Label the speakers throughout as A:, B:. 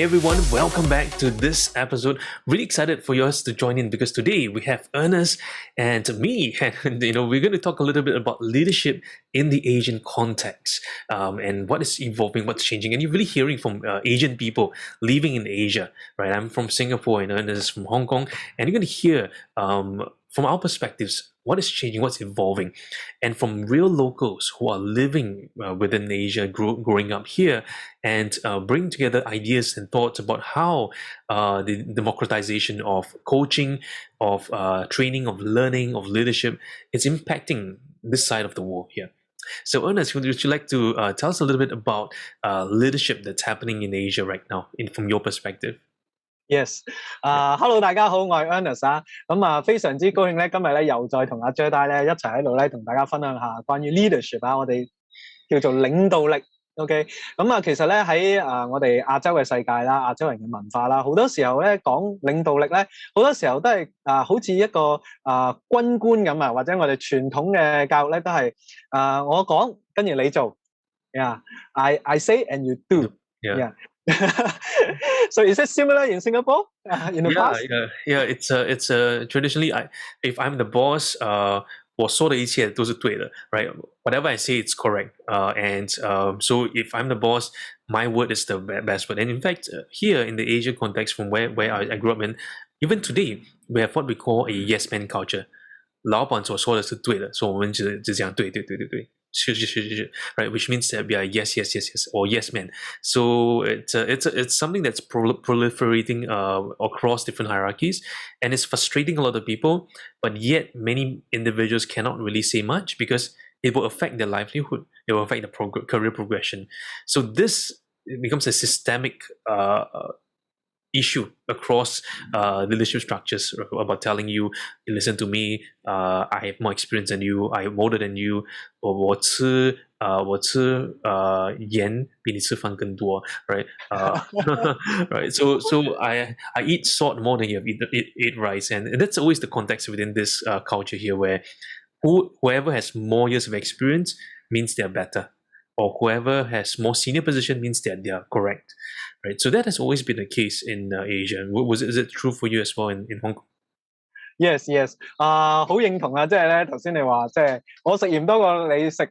A: everyone, welcome back to this episode. Really excited for yours to join in because today we have Ernest and me, and we're going to talk a little bit about leadership in the Asian context, and what is evolving, what's changing. And you're really hearing from Asian people living in Asia, right? I'm from Singapore and Ernest is from Hong Kong, and you're going to hear from our perspectives what is changing, what's evolving, and from real locals who are living within Asia, growing up here, and bring together ideas and thoughts about how the democratization of coaching, of training, of learning, of leadership is impacting this side of the world here. So Ernest, would you like to tell us a little bit about leadership that's happening in Asia right now, from your perspective?
B: Yes，hello， 大家好，我係 Ernest 啊，非常之高興咧，今日咧又再同阿 Jedi 咧一齊喺度咧同大家分享下關於 leadership 啊，我哋叫做領導力。OK， 其實咧喺我哋亞洲嘅世界啦，亞洲人嘅文化啦，好多時候咧講領導力咧，好多時候都係好似一個軍官咁啊，或者我哋傳統嘅教育咧都係我講跟住你做 ，I say and you do，yeah. So is it similar in Singapore in the past?
A: Yeah. It's traditionally, if I'm the boss, 我说的一切都是对的 right? Whatever I say, it's correct. So if I'm the boss, my word is the best word. And in fact, here in the Asia context, from where I grew up in, even today, we have what we call a yes man culture. 老板所说的是对的，所以我们只讲对，是 right? Which means that we are yes or yes man. So it's something that's proliferating across different hierarchies, and it's frustrating a lot of people. But yet, many individuals cannot really say much because it will affect their livelihood. It will affect the career progression. So this becomes a systemic issue across leadership structures about telling you, listen to me, I have more experience than you, I am older than you, 我吃盐比你吃饭更多 right? Right. So I eat salt more than you have eat rice, and that's always the context within this culture here, where whoever has more years of experience means they're better, or whoever has more senior position means that they are correct, right? So that has always been the case in Asia. Is it true for you as well in Hong Kong?
B: Yes， 好認同啊！即係咧，頭先你話即係我食鹽多過你食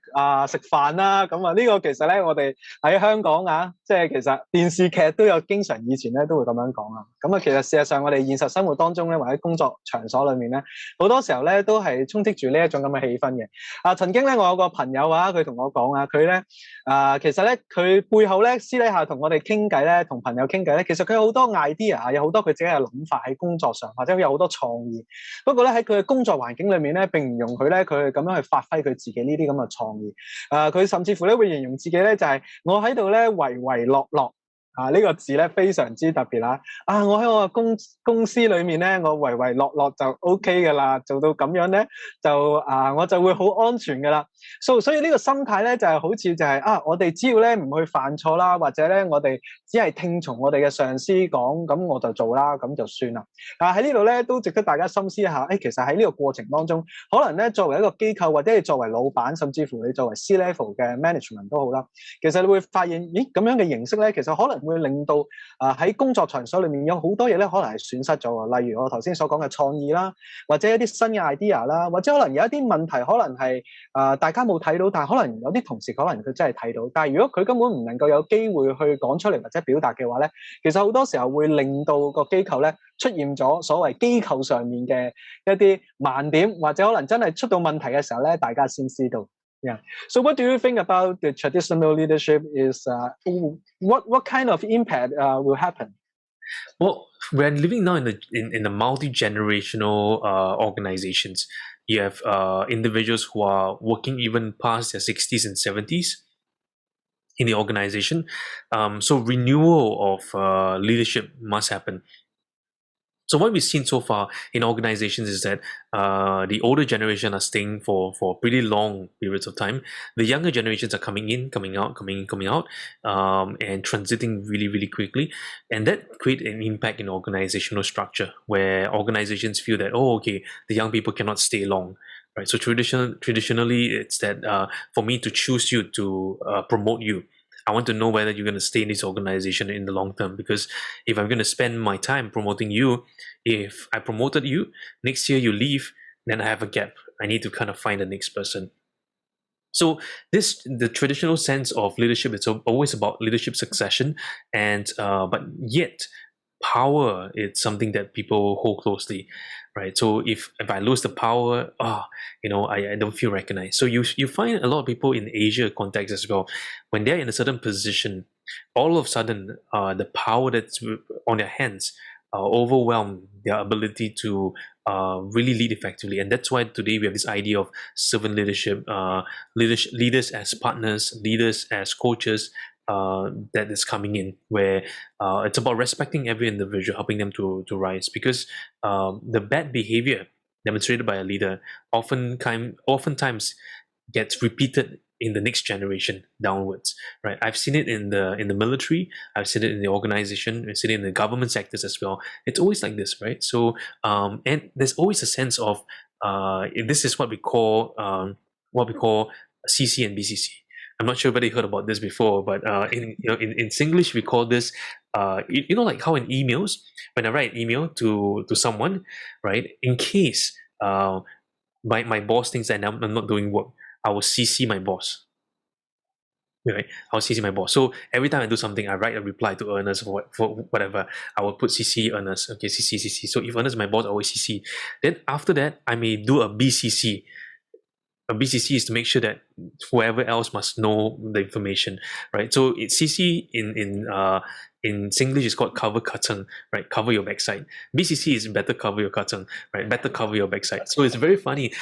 B: 飯啦。咁呢個其實咧，我哋喺香港啊，即係其實電視劇都有經常以前咧都會咁樣講啊。其實事實上我哋現實生活當中咧，或者工作場所裏面咧，好多時候咧都係充斥住呢一種咁嘅氣氛嘅。曾經咧我有個朋友啊，佢同我講啊，佢咧其實咧佢背後咧私底下同我哋傾偈咧，同朋友傾偈咧，其實佢有好多 idea 啊，有好多佢自己嘅諗法喺工作上，或者有好多創意。不過咧喺佢嘅工作環境裏面咧，並唔容許咧佢咁樣去發揮佢自己呢啲咁嘅創意。佢甚至乎咧會形容自己咧就係我喺度咧唯唯諾諾。呢個字咧非常之特別啦！我喺我嘅公司裏面咧，我唯唯諾諾就 OK 㗎啦，做到咁樣咧就我就會好安全㗎啦。所以呢個心態咧就係好似就係我哋只要咧唔去犯錯啦，或者咧我哋只係聽從我哋嘅上司講，咁我就做啦，咁就算啦。喺呢度咧都值得大家深思一下。其實喺呢個過程當中，可能咧作為一個機構或者你作為老闆，甚至乎你作為 C level 嘅 management 都好啦，其實你會發現，咁樣嘅形式咧，其實可能會令到喺工作場所裏面有好多嘢咧，可能係損失咗喎。例如我頭先所講嘅創意啦，或者一啲新嘅 idea 啦，或者可能有一啲問題，可能係大家冇睇到，但係可能有啲同事可能佢真係睇到，但係如果佢根本唔能夠有機會去講出嚟或者表達嘅話咧，其實好多時候會令到個機構咧出現咗所謂機構上面嘅一啲盲點，或者可能真係出到問題嘅時候咧，大家先知道。Yeah. So what do you think about the traditional leadership? Is what kind of impact will happen?
A: Well, we're living now in the multi-generational organizations. You have individuals who are working even past their 60s and 70s in the organization. So renewal of leadership must happen. So what we've seen so far in organizations is that the older generation are staying for pretty long periods of time. The younger generations are coming in, coming out, and transiting really, really quickly. And that creates an impact in organizational structure, where organizations feel that, the young people cannot stay long. Right. So traditionally, it's that for me to choose you, to promote you, I want to know whether you're going to stay in this organization in the long term. Because if I'm going to spend my time promoting you, if I promoted you, next year you leave, then I have a gap. I need to kind of find the next person. So the traditional sense of leadership, it's always about leadership succession, and but yet power, it's something that people hold closely, right? So if I lose the power, I don't feel recognized. So you find a lot of people in Asia context as well, when they're in a certain position, all of a sudden the power that's on their hands overwhelm their ability to really lead effectively. And that's why today we have this idea of servant leadership, leaders as partners, leaders as coaches, that is coming in, where it's about respecting every individual, helping them to rise. Because the bad behavior demonstrated by a leader oftentimes gets repeated in the next generation downwards, right? I've seen it in the military, I've seen it in the organization, I've seen it in the government sectors as well. It's always like this, right? So and there's always a sense of this is what we call CC and BCC. I'm not sure whether you heard about this before, but in Singlish we call this like how in emails, when I write an email to someone, right? In case my boss thinks that I'm not doing work, I will CC my boss. Right? I'll CC my boss. So every time I do something, I write a reply to Ernest for whatever. I will put CC Ernest. Okay, CC. So if Ernest is my boss, I always CC. Then after that, I may do a BCC. A BCC is to make sure that whoever else must know the information, right? So it's CC in Singlish is called cover kateng, right? Cover your backside. BCC is better cover your kateng, right? Better cover your backside. So it's very funny,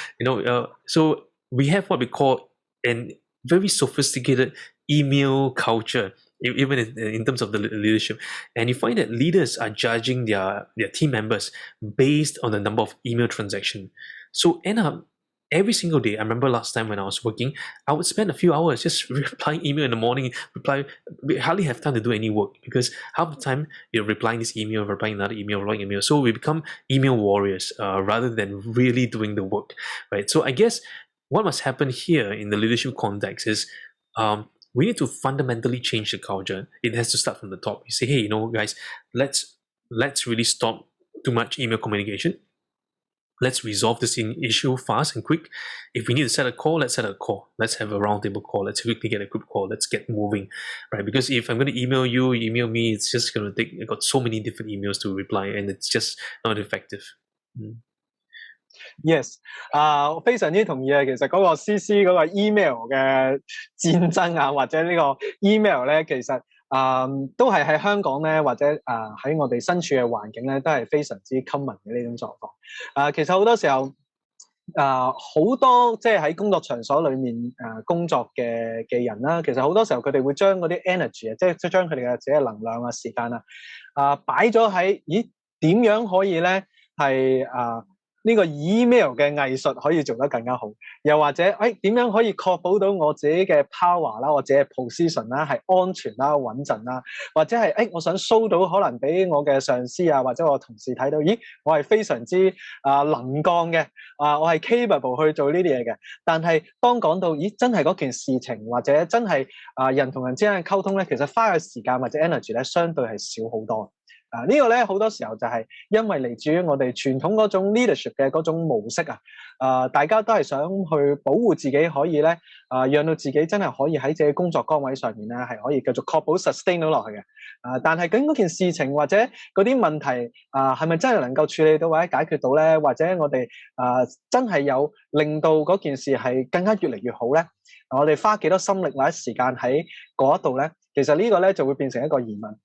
A: so we have what we call an very sophisticated email culture, even in terms of the leadership. And you find that leaders are judging their team members based on the number of email transactions. So end up, every single day, I remember last time when I was working, I would spend a few hours just replying email in the morning, we hardly have time to do any work, because half the time you're replying this email, replying another email, replying email. So we become email warriors rather than really doing the work, right? So I guess what must happen here in the leadership context is we need to fundamentally change the culture. It has to start from the top. You say, hey, guys, let's really stop too much email communication. Let's resolve this issue fast and quick. If we need to set a call, let's set a call. Let's have a roundtable call. Let's quickly get a group call. Let's get moving, right? Because if I'm going to email you, email me, it's just going to take. I got so many different emails to reply, and it's just not effective.
B: Yes，我非常之同意啊。其實嗰個 CC 嗰個 email 嘅戰爭啊，或者呢個 email 咧，其實都係喺香港咧，或者喺我哋身處嘅環境咧，都係非常之 common 嘅呢種狀況。其實好多時候好多即係喺工作場所裏面工作嘅人啦，其實好多時候佢哋會將嗰啲 energy 啊，即係將佢哋嘅自己嘅能量啊、時間啊擺咗喺點樣可以咧係呢個 email 嘅藝術可以做得更加好，又或者點樣可以確保到我自己嘅 power 啦，我自己嘅 position 啦係安全啦、穩陣啦，或者係我想 show 到可能俾我嘅上司啊或者我同事睇到，我係非常之能幹嘅，我係 capable 去做呢啲嘢嘅。但係當講到真係嗰件事情或者真係人同人之間嘅溝通咧，其實花嘅時間或者 energy 咧相對係少好多。呢個咧好多時候就係因為嚟自於我哋傳統嗰種 leadership 嘅嗰種模式大家都係想去保護自己可以咧讓到自己真係可以喺自己工作崗位上面咧係可以繼續確保 sustain 到落去嘅。但係究竟嗰件事情或者嗰啲問題係咪真係能夠處理到或者解決到咧？或者我哋真係有令到嗰件事係更加越嚟越好咧？我哋花幾多心力或者時間喺嗰一度咧？其實呢個咧就會變成一個疑問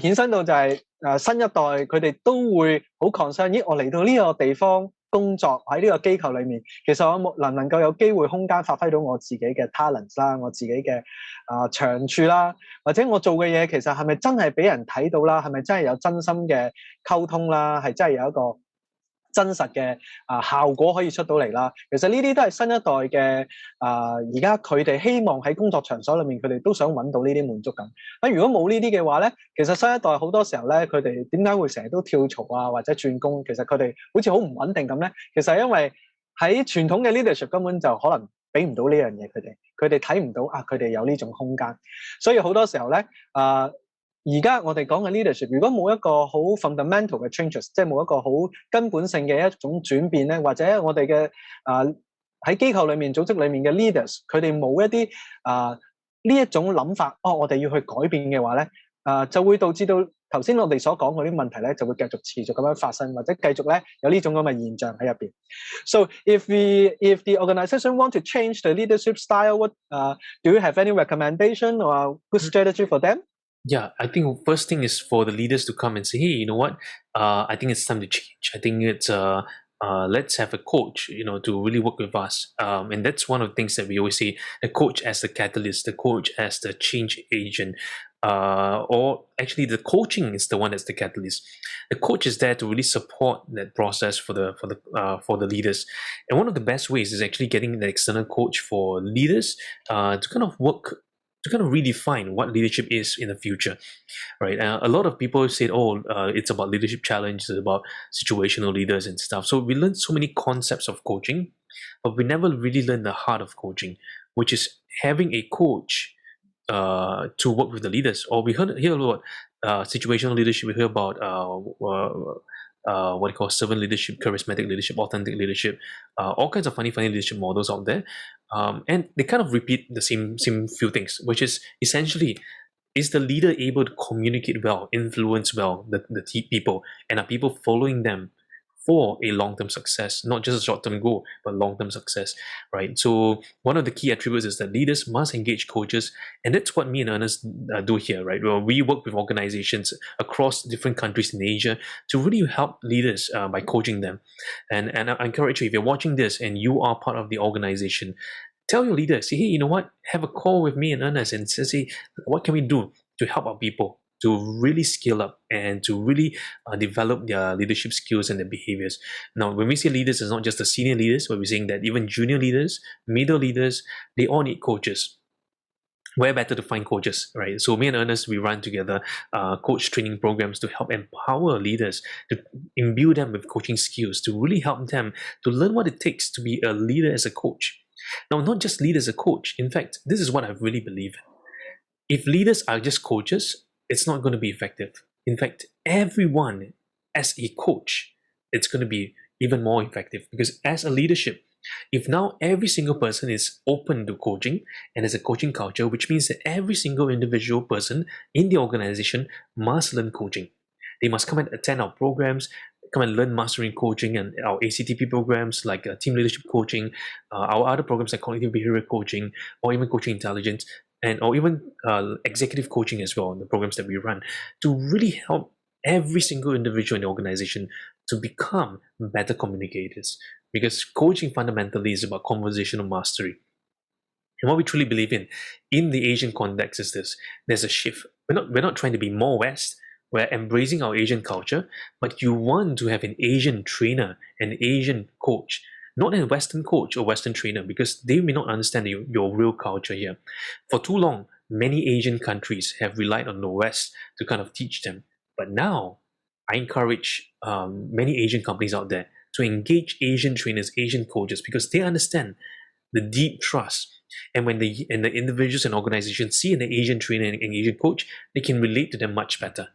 B: 衍生到就係新一代佢哋都會好 concern， 我嚟到呢個地方工作喺呢個機構裏面，其實我能唔能夠有機會空間發揮到我自己嘅 talents 啦，我自己嘅長處啦，或者我做嘅嘢其實係咪真係俾人睇到啦？係咪真係有真心嘅溝通啦？係真係有一個真實嘅效果可以出到嚟啦。其實呢啲都係新一代嘅而家佢哋希望喺工作場所裏面佢哋都想揾到呢啲滿足感。如果冇呢啲嘅話咧，其實新一代好多時候咧佢哋點解會成日都跳槽或者轉工？其實佢哋好似好唔穩定咁咧。其實係因為喺傳統嘅 leadership 根本就可能俾唔到呢樣嘢佢哋。佢哋睇唔到啊，佢哋有呢種空間。所以好多時候咧，而家我哋講嘅 leadership，如果冇一個好 fundamental 嘅 changes，即係冇一個好根本性嘅一種轉變咧，或者我哋嘅喺機構裏面、組織裏面嘅 leaders，佢哋冇一啲呢一種諗法，我哋要去改變嘅話咧，就會導致到頭先我哋所講嗰啲問題咧，就會繼續持續咁樣發生，或者繼續咧有呢種咁嘅現象喺入邊。So if the organization want to change the leadership style, what do you have any recommendation or good strategy for them?
A: Yeah, I think first thing is for the leaders to come and say, hey, you know what? I think it's time to change. I think it's let's have a coach, to really work with us. And that's one of the things that we always say: the coach as the catalyst, the coach as the change agent. Or actually, the coaching is the one that's the catalyst. The coach is there to really support that process for the leaders. And one of the best ways is actually getting an external coach for leaders to kind of work to kind of redefine what leadership is in the future, right? A lot of people said, it's about leadership challenge, it's about situational leaders and stuff. So we learned so many concepts of coaching, but we never really learned the heart of coaching, which is having a coach to work with the leaders. Or we hear about situational leadership, we hear about what you call servant leadership, charismatic leadership, authentic leadership, all kinds of funny leadership models out there. And they kind of repeat the same few things, which is essentially, is the leader able to communicate well, influence well the people, and are people following them for a long-term success, not just a short-term goal, but long-term success, right? So one of the key attributes is that leaders must engage coaches, and that's what me and Ernest do here, right? Well, we work with organizations across different countries in Asia to really help leaders by coaching them. And I encourage you, if you're watching this and you are part of the organization, tell your leaders, say, hey, you know what? Have a call with me and Ernest and say, what can we do to help our people to really scale up and to really develop their leadership skills and their behaviors. Now, when we say leaders, it's not just the senior leaders, but we're saying that even junior leaders, middle leaders, they all need coaches. Where better to find coaches, right? So me and Ernest, we run together coach training programs to help empower leaders, to imbue them with coaching skills, to really help them to learn what it takes to be a leader as a coach. Now, not just lead as a coach. In fact, this is what I really believe in. If leaders are just coaches, it's not going to be effective. In fact, everyone as a coach, it's going to be even more effective, because as a leadership, if now every single person is open to coaching and there's a coaching culture, which means that every single individual person in the organization must learn coaching. They must come and attend our programs, come and learn mastering coaching and our ACTP programs like team leadership coaching, our other programs like cognitive behavioral coaching, or even coaching intelligence, or even executive coaching as well, the programs that we run, to really help every single individual in the organization to become better communicators. Because coaching fundamentally is about conversational mastery. And what we truly believe in the Asian context, is this: there's a shift. We're not trying to be more West. We're embracing our Asian culture, but you want to have an Asian trainer, an Asian coach, not a Western coach or Western trainer, because they may not understand your real culture here. For too long, many Asian countries have relied on the West to kind of teach them. But now, I encourage many Asian companies out there to engage Asian trainers, Asian coaches, because they understand the deep trust. And when the individuals and organizations see an Asian trainer and an Asian coach, they can relate to them much better.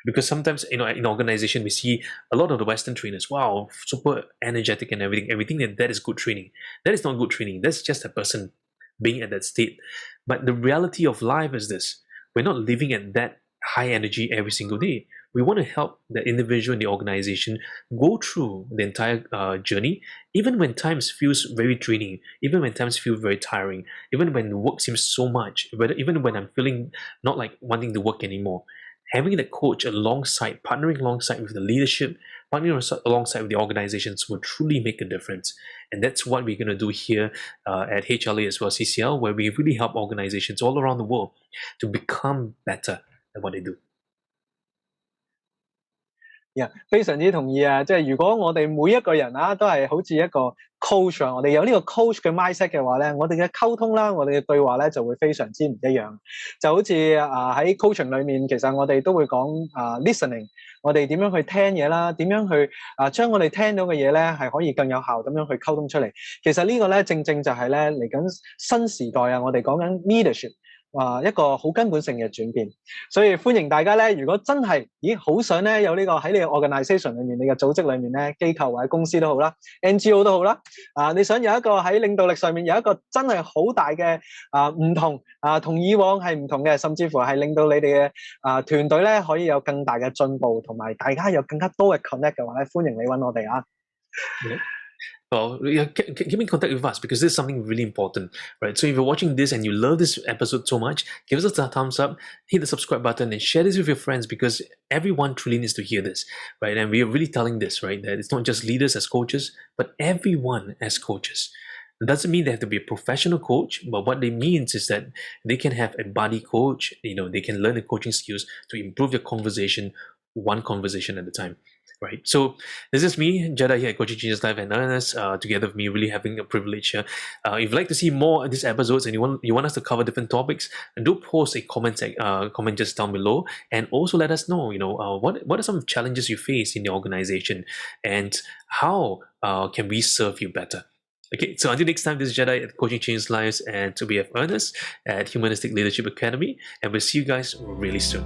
A: Because sometimes, in an organization, we see a lot of the Western trainers, wow, super energetic and everything that is good training. That is not good training. That's just a person being at that state. But the reality of life is this: we're not living at that high energy every single day. We want to help the individual in the organization go through the entire journey, even when times feels very draining, even when times feel very tiring, even when the work seems so much, even when I'm feeling not like wanting to work anymore. Having the coach alongside, partnering alongside with the leadership, partnering alongside with the organizations will truly make a difference. And that's what we're going to do here at HLA as well, CCL, where we really help organizations all around the world to become better at what they do.
B: 非常之同意啊！即係如果我哋每一個人啊，都係好似一個 coach 啊，我哋有呢個 coach 嘅 mindset 嘅話咧，我哋嘅溝通啦，我哋嘅對話咧就會非常之唔一樣。就好似喺 coaching 裏面，其實我哋都會講listening，我哋點樣去聽嘢啦，點樣去將我哋聽到嘅嘢咧係可以更有效咁樣去溝通出嚟。其實呢個咧正正就係咧嚟緊新時代啊，我哋講緊 leadership。一個好根本性嘅轉變，所以歡迎大家咧。如果真係，好想咧有呢個喺你嘅 organisation 裏面，你嘅組織裏面咧，機構或者公司都好啦，NGO 都好啦，你想有一個喺領導力上面有一個真係好大嘅唔同同以往係唔同嘅，甚至乎係令到你哋嘅團隊咧可以有更大嘅進步，同埋大家有更加多嘅 connect 嘅話咧，歡迎你揾我哋啊。
A: Well, yeah, keep in contact with us because this is something really important, right? So if you're watching this and you love this episode so much, give us a thumbs up, hit the subscribe button, and share this with your friends because everyone truly needs to hear this, right? And we are really telling this, right? That it's not just leaders as coaches, but everyone as coaches. It doesn't mean they have to be a professional coach, but what it means is that they can have a buddy coach. They can learn the coaching skills to improve your conversation, one conversation at a time. Right. So this is me, Jedi here at Coaching Changes Life and Ernest, together with me, really having a privilege here. If you'd like to see more of these episodes and you want us to cover different topics, do post a comment just down below, and also let us know, what are some challenges you face in your organization and how can we serve you better. Okay, so until next time, this is Jedi at Coaching Changes Lives, and we have Ernest at Humanistic Leadership Academy, and we'll see you guys really soon.